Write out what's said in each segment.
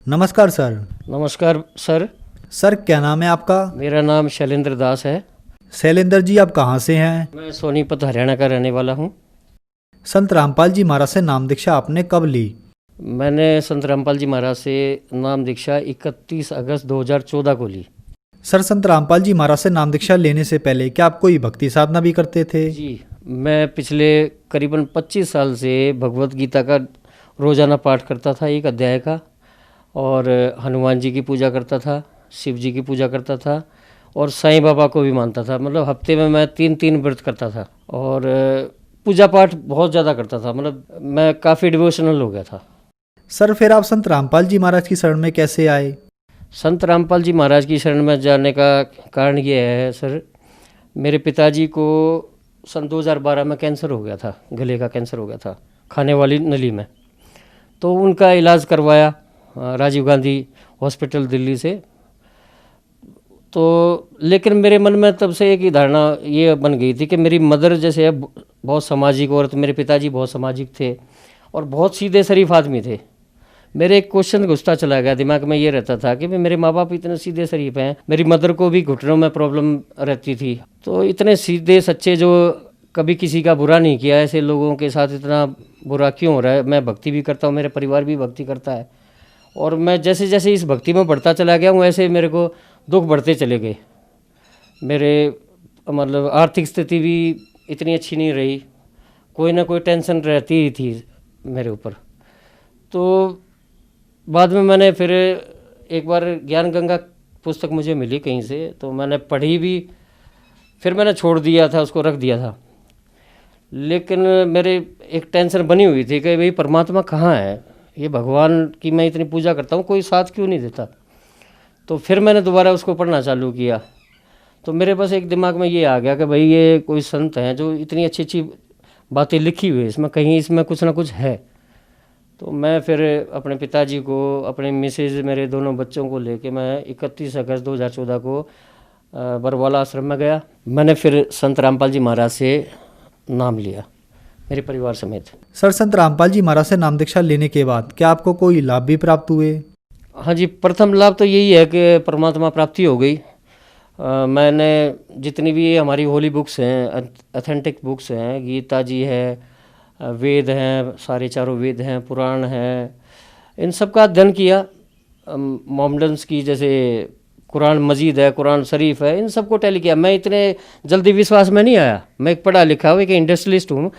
नमस्कार सर। नमस्कार sir. Sir क्या नाम है आपका? मेरा नाम शैलेंद्र दास है। शैलेंद्र जी आप कहाँ से हैं? मैं सोनीपत हरियाणा का रहने वाला हूँ। संत रामपाल जी महाराज से नाम दीक्षा आपने कब ली? मैंने संत रामपाल जी महाराज से नाम दीक्षा 31 अगस्त 2014 को ली। सर संत रामपाल जी महाराज से नाम दीक्षा लेने से पहले क्या आप कोई भक्ति साधना भी करते थे? जी, मैं पिछले करीबन 25 साल से भगवत गीता का रोज़ाना पाठ करता था, एक अध्याय का, और हनुमान जी की पूजा करता था, शिव जी की पूजा करता था, और साईं बाबा को भी मानता था। मतलब हफ्ते में मैं 3 व्रत करता था और पूजा पाठ बहुत ज़्यादा करता था। मतलब मैं काफ़ी डिवोशनल हो गया था। सर फिर आप संत रामपाल जी महाराज की शरण में कैसे आए? संत रामपाल जी महाराज की शरण में जाने का कारण ये है सर, मेरे पिताजी को सन 2012 में कैंसर हो गया था, गले का कैंसर हो गया था खाने वाली नली में। तो उनका इलाज करवाया राजीव गांधी हॉस्पिटल दिल्ली से। तो लेकिन मेरे मन में तब से एक ही धारणा ये बन गई थी कि मेरी मदर जैसे है बहुत सामाजिक औरत, मेरे पिताजी बहुत सामाजिक थे और बहुत सीधे शरीफ आदमी थे। मेरे एक क्वेश्चन घुसता चला गया दिमाग में, ये रहता था कि भाई मेरे माँ बाप इतने सीधे शरीफ हैं, मेरी मदर को भी घुटनों में प्रॉब्लम रहती थी, तो इतने सीधे सच्चे जो कभी किसी का बुरा नहीं किया, ऐसे लोगों के साथ इतना बुरा क्यों हो रहा है। मैं भक्ति भी करता हूँ, मेरे परिवार भी भक्ति करता है, और मैं जैसे जैसे इस भक्ति में बढ़ता चला गया हूँ वैसे मेरे को दुख बढ़ते चले गए। मेरे मतलब आर्थिक स्थिति भी इतनी अच्छी नहीं रही, कोई ना कोई टेंशन रहती ही थी मेरे ऊपर। तो बाद में मैंने फिर एक बार ज्ञान गंगा पुस्तक मुझे मिली कहीं से, तो मैंने पढ़ी भी, फिर मैंने छोड़ दिया था, उसको रख दिया था। लेकिन मेरे एक टेंशन बनी हुई थी कि भाई परमात्मा कहाँ है, ये भगवान की मैं इतनी पूजा करता हूँ, कोई साथ क्यों नहीं देता। तो फिर मैंने दोबारा उसको पढ़ना चालू किया, तो मेरे पास एक दिमाग में ये आ गया कि भाई ये कोई संत हैं जो इतनी अच्छी अच्छी बातें लिखी हुई है, इसमें कहीं इसमें कुछ ना कुछ है। तो मैं फिर अपने पिताजी को, अपने मिसेज, मेरे दोनों बच्चों को लेके मैं 31 अगस्त 2014 को बरवाला आश्रम में गया। मैंने फिर संत रामपाल जी महाराज से नाम लिया मेरे परिवार समेत। सर संत रामपाल जी महाराज से नाम दीक्षा लेने के बाद क्या आपको कोई लाभ भी प्राप्त हुए? हाँ जी, प्रथम लाभ तो यही है कि परमात्मा प्राप्ति हो गई। मैंने जितनी भी हमारी होली बुक्स हैं, ऑथेंटिक बुक्स हैं, गीता जी है, वेद हैं, सारे चारों वेद हैं, पुराण हैं, इन सब का अध्ययन किया। मोहम्मडन्स की जैसे कुरान मजीद है, कुरान शरीफ है, इन सब को टैली किया। मैं इतने जल्दी विश्वास में नहीं आया। मैं एक पढ़ा लिखा हुआ एक इंडस्ट्रियलिस्ट हूँ,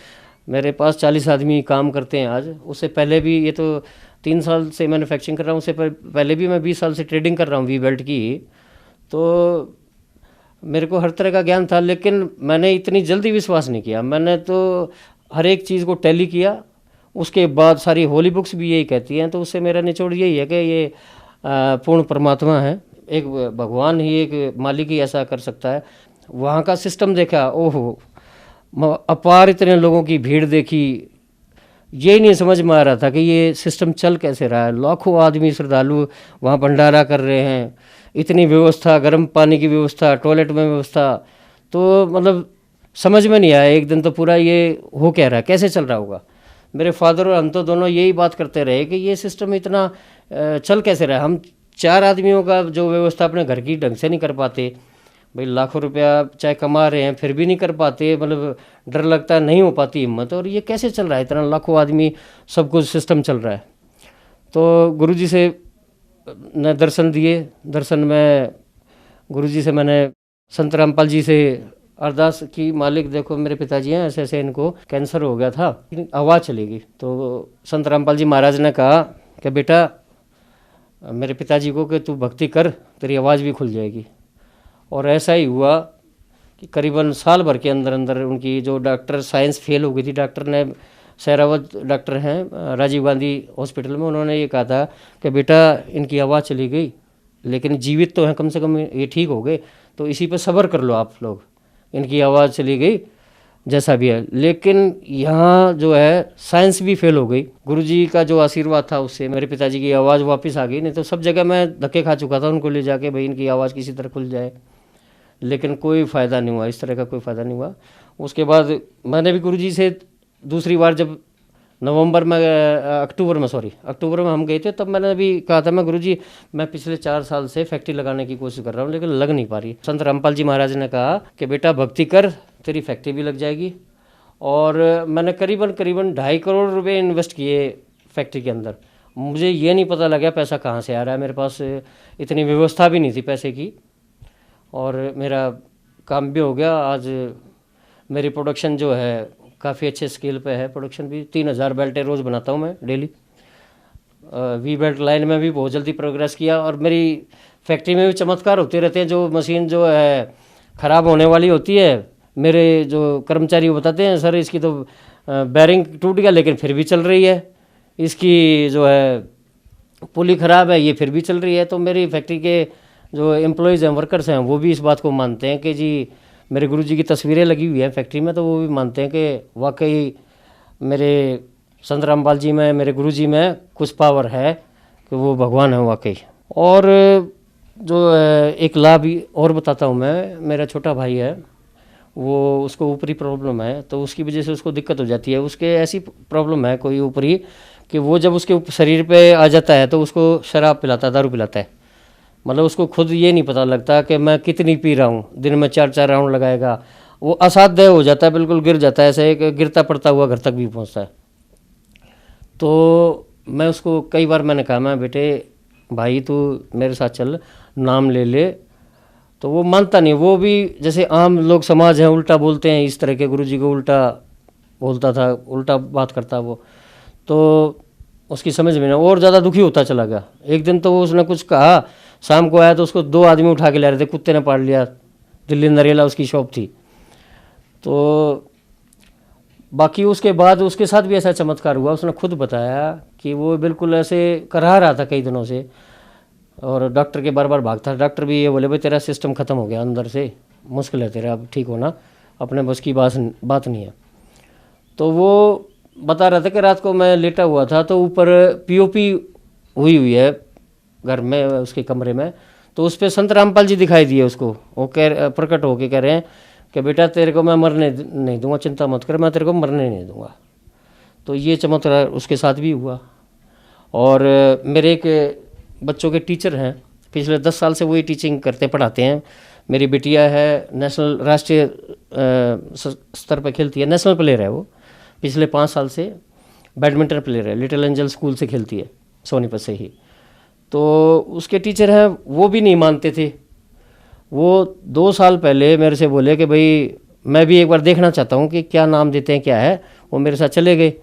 मेरे पास 40 आदमी काम करते हैं आज। उससे पहले भी, ये तो 3 साल से मैन्युफैक्चरिंग कर रहा हूँ, उससे पहले भी मैं 20 साल से ट्रेडिंग कर रहा हूँ वी बेल्ट की। तो मेरे को हर तरह का ज्ञान था, लेकिन मैंने इतनी जल्दी विश्वास नहीं किया। मैंने तो हर एक चीज़ को टैली किया। उसके बाद सारी होली बुक्स भी यही कहती हैं, तो उससे मेरा निचोड़ यही है कि ये पूर्ण परमात्मा है, एक भगवान ही, एक मालिक ही ऐसा कर सकता है। वहाँ का सिस्टम देखा, ओहो, अपार इतने लोगों की भीड़ देखी, यही नहीं समझ में आ रहा था कि ये सिस्टम चल कैसे रहा है। लाखों आदमी श्रद्धालु वहाँ भंडारा कर रहे हैं, इतनी व्यवस्था, गर्म पानी की व्यवस्था, टॉयलेट में व्यवस्था, तो मतलब समझ में नहीं आया। एक दिन तो पूरा ये हो क्या रहा है, कैसे चल रहा होगा। मेरे फादर और हम तो दोनों यही बात करते रहे कि ये सिस्टम इतना चल कैसे रहा है। हम 4 आदमियों का जो व्यवस्था अपने घर की ढंग से नहीं कर पाते, भाई लाखों रुपया चाहे कमा रहे हैं फिर भी नहीं कर पाते, मतलब डर लगता है, नहीं हो पाती हिम्मत। और ये कैसे चल रहा है, इतना लाखों आदमी, सब कुछ सिस्टम चल रहा है। तो गुरुजी से ने दर्शन दिए। दर्शन में गुरुजी से मैंने संत रामपाल जी से अरदास की, मालिक देखो मेरे पिताजी हैं, ऐसे ऐसे इनको कैंसर हो गया था, आवाज़ चलेगी। तो संत रामपाल जी महाराज ने कहा कि बेटा मेरे पिताजी को कि तू भक्ति कर, तेरी आवाज़ भी खुल जाएगी। और ऐसा ही हुआ कि करीबन साल भर के अंदर अंदर उनकी जो डॉक्टर साइंस फेल हो गई थी, डॉक्टर ने, सहरावत डॉक्टर हैं राजीव गांधी हॉस्पिटल में, उन्होंने ये कहा था कि बेटा इनकी आवाज़ चली गई लेकिन जीवित तो हैं, कम से कम ये ठीक हो गए, तो इसी पर सब्र कर लो आप लोग। इनकी आवाज़ चली गई जैसा भी है, लेकिन यहाँ जो है साइंस भी फेल हो गई। गुरुजी का जो आशीर्वाद था उससे मेरे पिताजी की आवाज़ वापस आ गई। नहीं तो सब जगह मैं धक्के खा चुका था उनको ले जाके, भाई इनकी आवाज़ किसी तरह खुल जाए, लेकिन कोई फ़ायदा नहीं हुआ, इस तरह का कोई फ़ायदा नहीं हुआ। उसके बाद मैंने भी गुरुजी से दूसरी बार जब नवंबर में अक्टूबर में हम गए थे। तब मैंने अभी कहा था, मैं गुरुजी मैं पिछले 4 साल से फैक्ट्री लगाने की कोशिश कर रहा हूँ लेकिन लग नहीं पा रही। संत रामपाल जी महाराज ने कहा कि बेटा भक्ति कर, तेरी फैक्ट्री भी लग जाएगी। और मैंने करीबन 2.5 करोड़ रुपए इन्वेस्ट किए फैक्ट्री के अंदर। मुझे ये नहीं पता लगा पैसा कहाँ से आ रहा है, मेरे पास इतनी व्यवस्था भी नहीं थी पैसे की, और मेरा काम भी हो गया। आज मेरी प्रोडक्शन जो है काफ़ी अच्छे स्केल पे है। प्रोडक्शन भी 3000 बेल्टें रोज़ बनाता हूँ मैं डेली। वी बेल्ट लाइन में भी बहुत जल्दी प्रोग्रेस किया। और मेरी फैक्ट्री में भी चमत्कार होते रहते हैं। जो मशीन जो है ख़राब होने वाली होती है, मेरे जो कर्मचारी वो बताते हैं, सर इसकी तो बैरिंग टूट गया लेकिन फिर भी चल रही है, इसकी जो है पुली ख़राब है ये फिर भी चल रही है। तो मेरी फैक्ट्री के जो एम्प्लॉयज़ हैं, वर्कर्स हैं, वो भी इस बात को मानते हैं कि जी मेरे गुरुजी की तस्वीरें लगी हुई हैं फैक्ट्री में, तो वो भी मानते हैं कि वाकई मेरे संत रामपाल जी में, मेरे गुरुजी में कुछ पावर है, कि वो भगवान है वाकई। और जो एक लाभ और बताता हूँ मैं, मेरा छोटा भाई है, वो उसको ऊपरी प्रॉब्लम है, तो उसकी वजह से उसको दिक्कत हो जाती है। उसके ऐसी प्रॉब्लम है कोई ऊपरी कि वो जब उसके शरीर पे आ जाता है तो उसको शराब पिलाता है, दारू पिलाता है। मतलब उसको खुद ये नहीं पता लगता कि मैं कितनी पी रहा हूँ। दिन में 4 राउंड लगाएगा, वो असाध्य हो जाता है, बिल्कुल गिर जाता है, ऐसे एक गिरता पड़ता हुआ घर तक भी पहुँचता है। तो मैं उसको कई बार मैंने कहा, मैं बेटे भाई तू मेरे साथ चल, नाम ले ले, तो वो मानता नहीं। वो भी जैसे आम लोग समाज हैं उल्टा बोलते हैं, इस तरह के गुरुजी को उल्टा बोलता था, उल्टा बात करता वो। तो उसकी समझ में ना और ज़्यादा दुखी होता चला गया। एक दिन तो उसने कुछ कहा, शाम को आया तो उसको 2 आदमी उठा के ले रहे थे, कुत्ते ने पाड़ लिया। दिल्ली नरेला उसकी शॉप थी। तो बाकी उसके बाद उसके साथ भी ऐसा चमत्कार हुआ। उसने खुद बताया कि वो बिल्कुल ऐसे करा रहा था कई दिनों से, और डॉक्टर के बार बार भागता था। डॉक्टर भी ये बोले भाई तेरा सिस्टम ख़त्म हो गया अंदर से, मुश्किल है तेरा अब ठीक होना, अपने बस की बात नहीं है। तो वो बता रहा था कि रात को मैं लेटा हुआ था तो ऊपर पीओपी हुई है घर में, उसके कमरे में, तो उस पर संत रामपाल जी दिखाई दिए उसको। वो प्रकट होके कह रहे हैं कि बेटा तेरे को मैं मरने नहीं दूंगा, चिंता मत कर, मैं तेरे को मरने नहीं दूंगा। तो ये चमत्कार उसके साथ भी हुआ। और मेरे एक बच्चों के टीचर हैं, पिछले 10 साल से वही टीचिंग करते पढ़ाते हैं। मेरी बिटिया है, नेशनल राष्ट्रीय स्तर पर खेलती है, नेशनल प्लेयर है वो, पिछले 5 साल से बैडमिंटन प्लेयर है, लिटिल एंजल स्कूल से खेलती है, सोनीपत से ही। तो उसके टीचर हैं, वो भी नहीं मानते थे। वो 2 साल पहले मेरे से बोले कि भाई मैं भी एक बार देखना चाहता हूँ कि क्या नाम देते हैं क्या है। वो मेरे साथ चले गए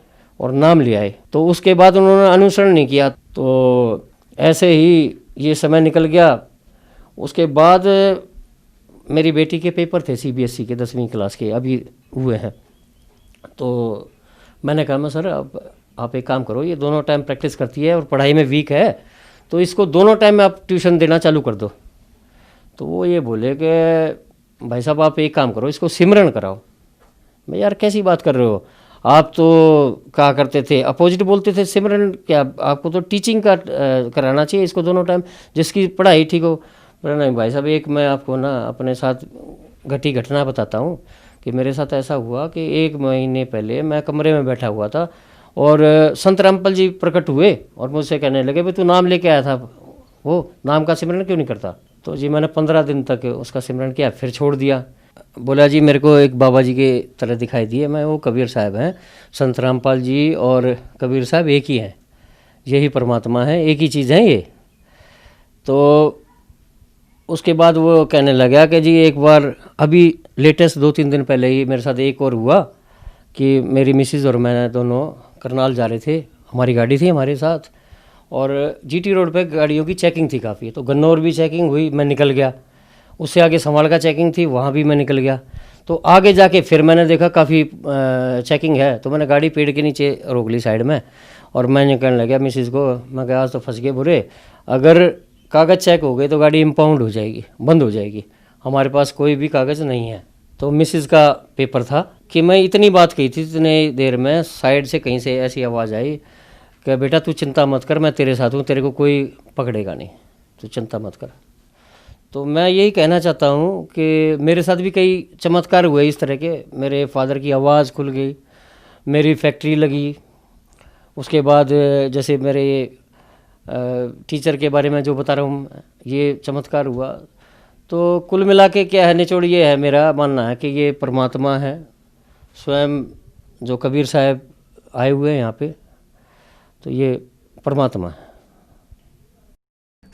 और नाम ले आए। तो उसके बाद उन्होंने अनुसरण नहीं किया। तो ऐसे ही ये समय निकल गया। उसके बाद मेरी बेटी के पेपर थे सीबीएसई के 10वीं क्लास के, अभी हुए हैं। तो मैंने कहा मैं सर अब आप एक काम करो, ये दोनों टाइम प्रैक्टिस करती है और पढ़ाई में वीक है, तो इसको दोनों टाइम में आप ट्यूशन देना चालू कर दो। तो वो ये बोले कि भाई साहब आप एक काम करो, इसको सिमरन कराओ। मैं यार कैसी बात कर रहे हो, आप तो कहा करते थे, अपोजिट बोलते थे, सिमरन क्या, आपको तो टीचिंग का कराना चाहिए इसको दोनों टाइम, जिसकी पढ़ाई ठीक हो। बोला नहीं भाई साहब, एक मैं आपको ना अपने साथ घटी घटना बताता हूँ कि मेरे साथ ऐसा हुआ कि 1 महीने पहले मैं कमरे में बैठा हुआ था और संत रामपाल जी प्रकट हुए और मुझसे कहने लगे भाई तू नाम लेके आया था, वो नाम का सिमरन क्यों नहीं करता। तो जी मैंने 15 दिन तक उसका सिमरन किया, फिर छोड़ दिया। बोला जी मेरे को एक बाबा जी के तरह दिखाई दिए, मैं वो कबीर साहब हैं, संत रामपाल जी और कबीर साहब एक ही हैं, यही परमात्मा है, एक ही चीज़ है ये। तो उसके बाद वो कहने लगा कि जी एक बार अभी लेटेस्ट 2-3 दिन पहले ही मेरे साथ एक और हुआ कि मेरी मिसिज़ और मैं दोनों करनाल जा रहे थे, हमारी गाड़ी थी हमारे साथ, और जीटी रोड पे गाड़ियों की चेकिंग थी काफ़ी। तो गन्नौर भी चेकिंग हुई, मैं निकल गया। उससे आगे समाल का चेकिंग थी, वहाँ भी मैं निकल गया। तो आगे जाके फिर मैंने देखा काफ़ी चेकिंग है, तो मैंने गाड़ी पेड़ के नीचे रोक ली साइड में, और मैंने कहने लगा मिसिज़ को, मैं कहा आज तो फंस गए बुरे, अगर कागज़ चेक हो गए तो गाड़ी इम्पाउंड हो जाएगी, बंद हो जाएगी, हमारे पास कोई भी कागज़ नहीं है। तो मिसिज़ का पेपर था कि मैं इतनी बात कही थी, इतने देर में साइड से कहीं से ऐसी आवाज़ आई कि बेटा तू चिंता मत कर, मैं तेरे साथ हूँ, तेरे को कोई पकड़ेगा नहीं, तू चिंता मत कर। तो मैं यही कहना चाहता हूँ कि मेरे साथ भी कई चमत्कार हुए इस तरह के। मेरे फादर की आवाज़ खुल गई, मेरी फैक्ट्री लगी, उसके बाद जैसे मेरे टीचर के बारे में जो बता रहा हूँ, ये चमत्कार हुआ। तो कुल मिला के क्या है, निचोड़ ये है, मेरा मानना है कि ये परमात्मा है स्वयं, जो कबीर साहब आए हुए हैं यहाँ पे, तो ये परमात्मा है।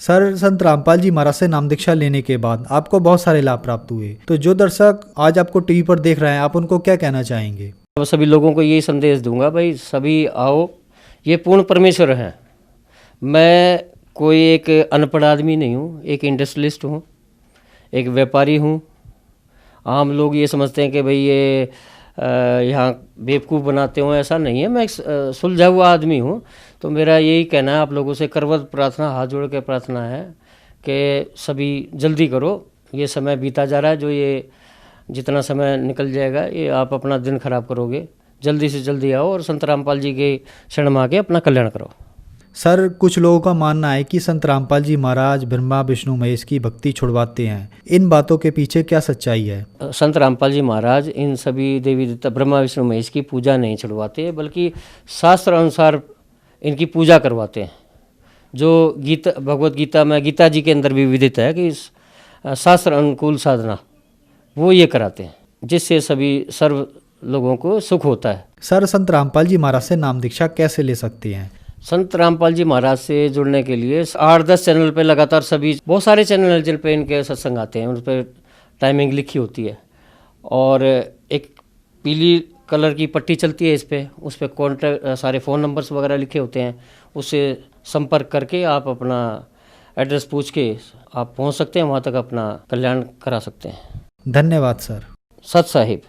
सर, संत रामपाल जी महाराज से नाम दीक्षा लेने के बाद आपको बहुत सारे लाभ प्राप्त हुए, तो जो दर्शक आज आपको टीवी पर देख रहे हैं, आप उनको क्या कहना चाहेंगे? अब सभी लोगों को यही संदेश दूंगा, भाई सभी आओ, ये पूर्ण परमेश्वर हैं। मैं कोई एक अनपढ़ आदमी नहीं हूँ, एक इंडस्ट्रियलिस्ट हूँ, एक व्यापारी हूँ। आम लोग ये समझते हैं कि भाई ये यहाँ बेवकूफ़ बनाते हो, ऐसा नहीं है। मैं एक सुलझा हुआ आदमी हूँ। तो मेरा यही कहना है आप लोगों से, करवत प्रार्थना, हाथ जोड़ के प्रार्थना है कि सभी जल्दी करो, ये समय बीता जा रहा है, जो ये जितना समय निकल जाएगा ये आप अपना दिन खराब करोगे। जल्दी से जल्दी आओ और संत रामपाल जी के शरण में आके अपना कल्याण करो। सर, कुछ लोगों का मानना है कि संत रामपाल जी महाराज ब्रह्मा विष्णु महेश की भक्ति छुड़वाते हैं, इन बातों के पीछे क्या सच्चाई है? संत रामपाल जी महाराज इन सभी देवी देवता ब्रह्मा विष्णु महेश की पूजा नहीं छुड़वाते, बल्कि शास्त्र अनुसार इनकी पूजा करवाते हैं। जो गीता, भगवत गीता में, गीता जी के अंदर भी विदित है कि शास्त्र अनुकूल साधना वो ये कराते हैं, जिससे सभी सर्व लोगों को सुख होता है। सर, संत रामपाल जी महाराज से नाम दीक्षा कैसे ले सकते हैं? संत रामपाल जी महाराज से जुड़ने के लिए 8-10 चैनल पे लगातार सभी, बहुत सारे चैनल हैं जिन पे इनके सत्संग आते हैं, उन पर टाइमिंग लिखी होती है और एक पीली कलर की पट्टी चलती है इस पे, उस पर कॉन्टैक्ट, सारे फ़ोन नंबर्स वगैरह लिखे होते हैं। उससे संपर्क करके आप अपना एड्रेस पूछ के आप पहुंच सकते हैं, वहां तक अपना कल्याण करा सकते हैं। धन्यवाद सर। सत साहिब।